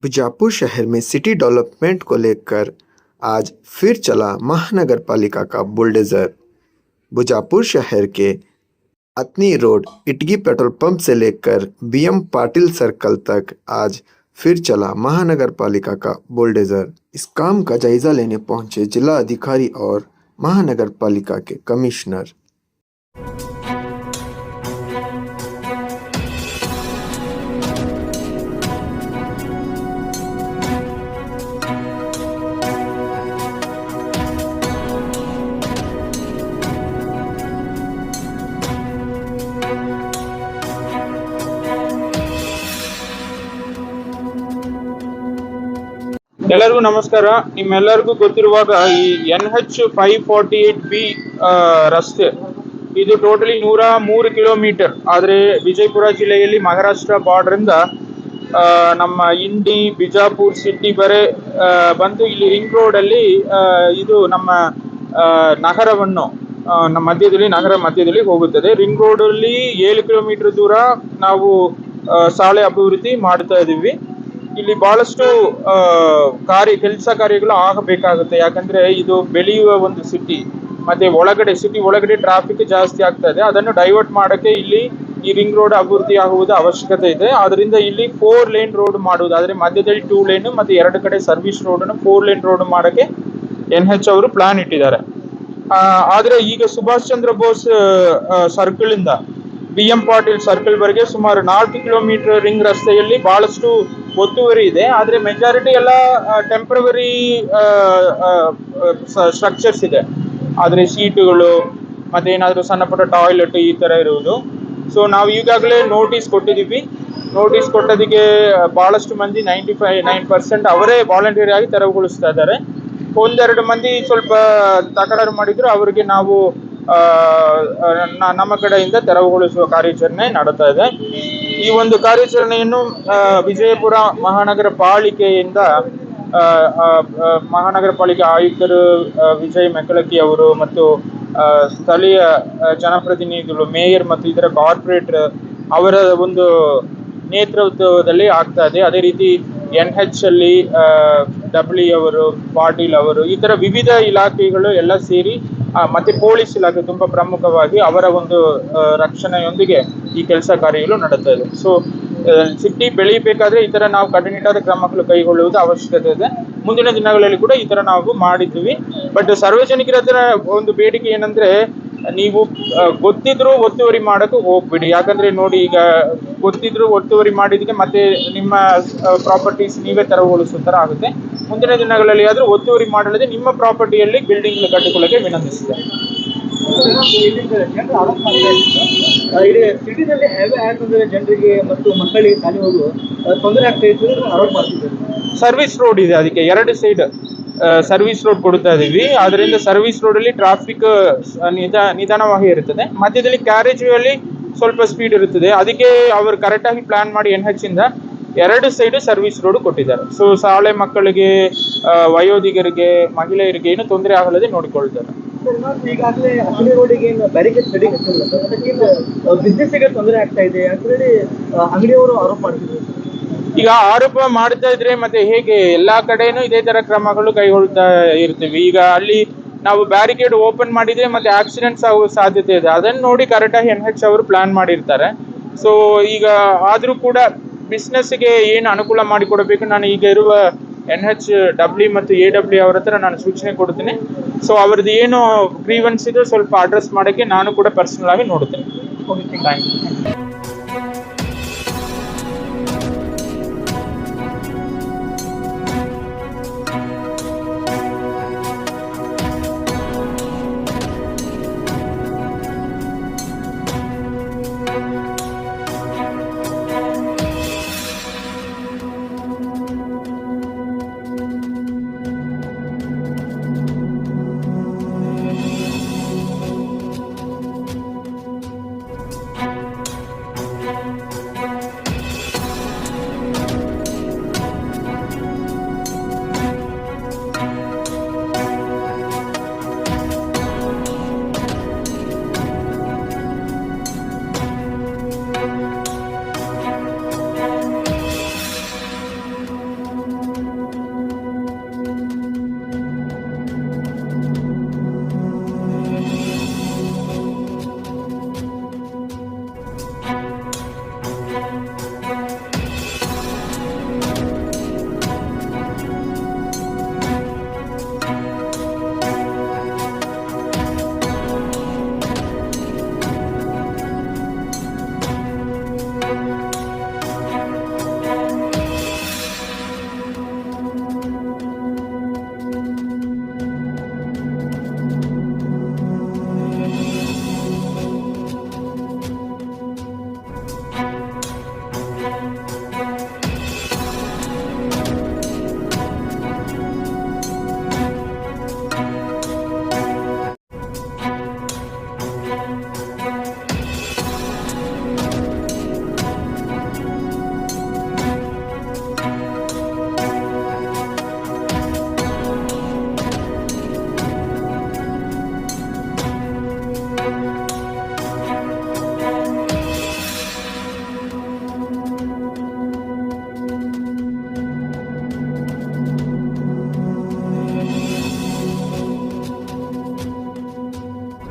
बीजापुर शहर में city development को लेकर आज फिर चला महानगर पालिका का बुलडोजर। बीजापुर शहर के अतनी रोड इटगी पेट्रोल पंप से लेकर बीएम पाटिल सर्कल तक आज फिर चला महानगर पालिका का बुलडोजर। इस काम का जायजा लेने पहुंचे जिला अधिकारी और महानगर पालिका के कमिश्नर। ಎಲ್ಲರಿಗೂ ನಮಸ್ಕಾರ. ನಿಮ್ಮೆಲ್ಲರಿಗೂ ಗೊತ್ತಿರುವಾಗ ಈ NH548B ರಸ್ತೆ ಇದು ಟೋಟಲಿ 103 ಕಿಲೋಮೀಟರ್. ಆದರೆ ವಿಜಯಪುರ ಜಿಲ್ಲೆಯಲ್ಲಿ ಮಹಾರಾಷ್ಟ್ರ ಬಾರ್ಡರ್ ಇಂದ ನಮ್ಮ ಇಂಡಿ ಬಿಜಾಪುರ್ ಸಿಟಿ ಬಂದು ಇಲ್ಲಿ ರಿಂಗ್ ರೋಡ್ ಅಲ್ಲಿ ಇದು ನಮ್ಮ ನಗರವನ್ನು ನಗರ ಮಧ್ಯದಲ್ಲಿ ಹೋಗುತ್ತದೆ. ರಿಂಗ್ ರೋಡ್ ಅಲ್ಲಿ 7 ಕಿಲೋಮೀಟರ್ ದೂರ ನಾವು ಶಾಲೆ ಅಭಿವೃದ್ಧಿ ಮಾಡ್ತಾ ಇದೀವಿ. ಇಲ್ಲಿ ಬಹಳಷ್ಟು ಕೆಲಸ ಕಾರ್ಯಗಳು ಆಗಬೇಕಾಗುತ್ತೆ. ಯಾಕಂದ್ರೆ ಇದು ಬೆಳೆಯುವ ಒಂದು ಸಿಟಿ, ಮತ್ತೆ ಸಿಟಿ ಒಳಗಡೆ ಟ್ರಾಫಿಕ್ ಜಾಸ್ತಿ ಆಗ್ತಾ ಇದೆ. ಅದನ್ನು ಡೈವರ್ಟ್ ಮಾಡಕ್ಕೆ ಇಲ್ಲಿ ಈ ರಿಂಗ್ ರೋಡ್ ಅಭಿವೃದ್ಧಿ ಆಗುವುದು ಅವಶ್ಯಕತೆ ಇದೆ. ಆದ್ರಿಂದ ಇಲ್ಲಿ 4 ಲೇನ್ ರೋಡ್ ಮಾಡುವುದು, ಆದ್ರೆ ಮಧ್ಯದಲ್ಲಿ 2 ಲೇನ್ ಮತ್ತೆ 2 ಕಡೆ ಸರ್ವಿಸ್ ರೋಡ್ ಅನ್ನು 4 ಲೇನ್ ರೋಡ್ ಮಾಡಕ್ಕೆ NH ಅವರು ಪ್ಲಾನ್ ಇಟ್ಟಿದ್ದಾರೆ. ಆದ್ರೆ ಈಗ ಸುಭಾಷ್ ಚಂದ್ರ ಬೋಸ್ ಸರ್ಕಲ್ ಇಂದ BM ಪಾಟೀಲ್ ಸರ್ಕಲ್ ವರೆಗೆ ಸುಮಾರು 4 ಕಿಲೋಮೀಟರ್ ರಿಂಗ್ ರಸ್ತೆಯಲ್ಲಿ ಬಹಳಷ್ಟು ಒತ್ತುವರಿ ಇದೆ. ಆದ್ರೆ ಮೆಜಾರಿಟಿ ಎಲ್ಲ ಟೆಂಪರರಿ ಸ್ಟ್ರಕ್ಚರ್ಸ್ ಇದೆ. ಆದ್ರೆ ಸೀಟುಗಳು ಮತ್ತೆ ಏನಾದ್ರು ಸಣ್ಣ ಪುಟ್ಟ ಟಾಯ್ಲೆಟ್ ಈ ತರ ಇರುವುದು. ಸೊ ನಾವು ಈಗಾಗಲೇ ನೋಟಿಸ್ ಕೊಟ್ಟಿದ್ದೀವಿ. ನೋಟಿಸ್ ಕೊಟ್ಟದಿಗೆ ಬಹಳಷ್ಟು ಮಂದಿ 99% ಅವರೇ ವಾಲಂಟಿಯರ್ ಆಗಿ ತೆರವುಗೊಳಿಸ್ತಾ ಇದ್ದಾರೆ. ಒಂದೆರಡು ಮಂದಿ ಸ್ವಲ್ಪ ತಕರಾರು ಮಾಡಿದ್ರು, ಅವರಿಗೆ ನಾವು ನಮ್ಮ ಕಡೆಯಿಂದ ತೆರವುಗೊಳಿಸುವ ಕಾರ್ಯಾಚರಣೆ ನಡೀತಾ ಇದೆ. ಈ ಒಂದು ಕಾರ್ಯಾಚರಣೆಯನ್ನು ವಿಜಯಪುರ ಮಹಾನಗರ ಪಾಲಿಕೆಯಿಂದ ಮಹಾನಗರ ಪಾಲಿಕೆ ಆಯುಕ್ತರು ವಿಜಯ್ ಮೆಕ್ಕಲಕ್ಕಿ ಅವರು ಮತ್ತು ಸ್ಥಳೀಯ ಜನಪ್ರತಿನಿಧಿಗಳು, ಮೇಯರ್ ಮತ್ತು ಇದರ ಕಾರ್ಪೊರೇಟರ್ ಅವರ ಒಂದು ನೇತೃತ್ವದಲ್ಲಿ ಆಗ್ತಾ ಇದೆ. ಅದೇ ರೀತಿ NH ಅಲ್ಲಿ ಡಬ್ಲ್ಯೂ ಅವರು, ಪಾಟೀಲ್ ಅವರು, ಈ ತರ ವಿವಿಧ ಇಲಾಖೆಗಳು ಎಲ್ಲ ಸೇರಿ ಮತ್ತೆ ಪೊಲೀಸ್ ಇಲಾಖೆ ತುಂಬಾ ಪ್ರಮುಖವಾಗಿ ಅವರ ಒಂದು ರಕ್ಷಣೆಯೊಂದಿಗೆ ಈ ಕೆಲಸ ಕಾರ್ಯಗಳು ನಡೀತಾ ಇದೆ. ಸೊ ಸಿಟಿ ಬೆಳೀಬೇಕಾದ್ರೆ ಈ ತರ ನಾವು ಕಟ್ಟುನಿಟ್ಟಾದ ಕ್ರಮಗಳು ಕೈಗೊಳ್ಳುವುದು ಅವಶ್ಯಕತೆ ಇದೆ. ಮುಂದಿನ ದಿನಗಳಲ್ಲಿ ಕೂಡ ಈ ತರ ನಾವು ಮಾಡಿದ್ವಿ. ಬಟ್ ಸಾರ್ವಜನಿಕರ ಹತ್ರ ಒಂದು ಬೇಡಿಕೆ ಏನಂದ್ರೆ, ನೀವು ಗೊತ್ತಿದ್ರು ಒತ್ತುವರಿ ಮಾಡಕ್ಕೆ ಹೋಗ್ಬಿಡಿ. ಯಾಕಂದ್ರೆ ನೋಡಿ, ಈಗ ಗೊತ್ತಿದ್ರು ಒತ್ತುವರಿ ಮಾಡಿದ್ರೆ ಮತ್ತೆ ನಿಮ್ಮ ಪ್ರಾಪರ್ಟೀಸ್ ನೀವೇ ತೆರವುಗೊಳಿಸೋ ತರ ಆಗುತ್ತೆ. ಮುಂದಿನ ದಿನಗಳಲ್ಲಿ ಆದ್ರೂ ಒತ್ತುವರಿ ಮಾಡಲಿದೆ ನಿಮ್ಮ ಪ್ರಾಪರ್ಟಿಯಲ್ಲಿ ಬಿಲ್ಡಿಂಗ್ ಕಟ್ಟಿಕೊಳ್ಳಕ್ಕೆ ವಿನಂತಿಸಿದೆ. ಸಿಟಿನಲ್ಲಿ ಜನರಿಗೆ ಮತ್ತು ಮಕ್ಕಳಿಗೆ ಶಾಲೆ ಹೋಗುವ ತೊಂದರೆ ಆಗ್ತಾ ಇತ್ತು ಆರೋಪ ಮಾಡ್ತಿದ್ದಾರೆ. ಸರ್ವಿಸ್ ರೋಡ್ ಇದೆ, ಅದಕ್ಕೆ 2 ಸೈಡ್ ಸರ್ವಿಸ್ ರೋಡ್ ಕೊಡ್ತಾ ಇದೀವಿ. ಅದರಿಂದ ಸರ್ವಿಸ್ ರೋಡ್ ಅಲ್ಲಿ ಟ್ರಾಫಿಕ್ ನಿಧಾನವಾಗಿ ಇರುತ್ತದೆ. ಮಧ್ಯದಲ್ಲಿ ಕ್ಯಾರೇಜ್ ಅಲ್ಲಿ ಸ್ವಲ್ಪ ಸ್ಪೀಡ್ ಇರುತ್ತದೆ. ಅದಕ್ಕೆ ಅವರು ಕರೆಕ್ಟ್ ಆಗಿ ಪ್ಲಾನ್ ಮಾಡಿ NH ಇಂದ 2 ಸೈಡ್ ಸರ್ವಿಸ್ ರೋಡ್ ಕೊಟ್ಟಿದ್ದಾರೆ. ಸೊ ಶಾಲೆ ಮಕ್ಕಳಿಗೆ, ವಯೋಧಿಕರಿಗೆ, ಮಹಿಳೆಯರಿಗೆ ಏನು ತೊಂದರೆ ಆಗಲ್ಲದೆ ನೋಡಿಕೊಳ್ತಾರೆ. ಈಗಾಗಲೇ ಅಗ್ನಿ ರೋಡಿಗೆ ಬ್ಯಾರಿಕೇಡ್ ಬಿಸ್ನೆಸ್ ತೊಂದರೆ ಆಗ್ತಾ ಇದೆ ಅಂತ ಹೇಳಿ ಅಂಗಡಿಯವರು ಆರೋಪ ಮಾಡ್ತಿದ್ದಾರೆ. ಈಗ ಆರೋಪ ಮಾಡ್ತಾ ಇದ್ರೆ ಮತ್ತೆ ಹೇಗೆ? ಎಲ್ಲಾ ಕಡೆನೂ ಇದೇ ತರ ಕ್ರಮಗಳು ಕೈಗೊಳ್ತಾ ಇರ್ತೀವಿ. ಈಗ ಅಲ್ಲಿ ನಾವು ಬ್ಯಾರಿಕೇಡ್ ಓಪನ್ ಮಾಡಿದ್ರೆ ಮತ್ತೆ ಆಕ್ಸಿಡೆಂಟ್ಸ್ ಆಗುವ ಸಾಧ್ಯತೆ ಇದೆ. ಅದನ್ನು ನೋಡಿ ಕರೆಕ್ಟಾಗಿ NH ಅವರು ಪ್ಲಾನ್ ಮಾಡಿರ್ತಾರೆ. ಸೊ ಈಗ ಆದ್ರೂ ಕೂಡ ಬಿಸ್ನೆಸ್ಗೆ ಏನು ಅನುಕೂಲ ಮಾಡಿಕೊಡಬೇಕು, ನಾನು ಈಗ ಇರುವ NH ಡಬ್ಲ್ಯೂ ಮತ್ತು AW ಅವರ ಹತ್ರ ನಾನು ಸೂಚನೆ ಕೊಡ್ತೀನಿ. ಸೊ ಅವ್ರದ್ದು ಏನು ಗ್ರೀವೆನ್ಸ್ ಇದೆ ಸ್ವಲ್ಪ ಅಡ್ರೆಸ್ ಮಾಡೋಕ್ಕೆ ನಾನು ಕೂಡ ಪರ್ಸನಲ್ ಆಗಿ ನೋಡ್ತೀನಿ. Thank you.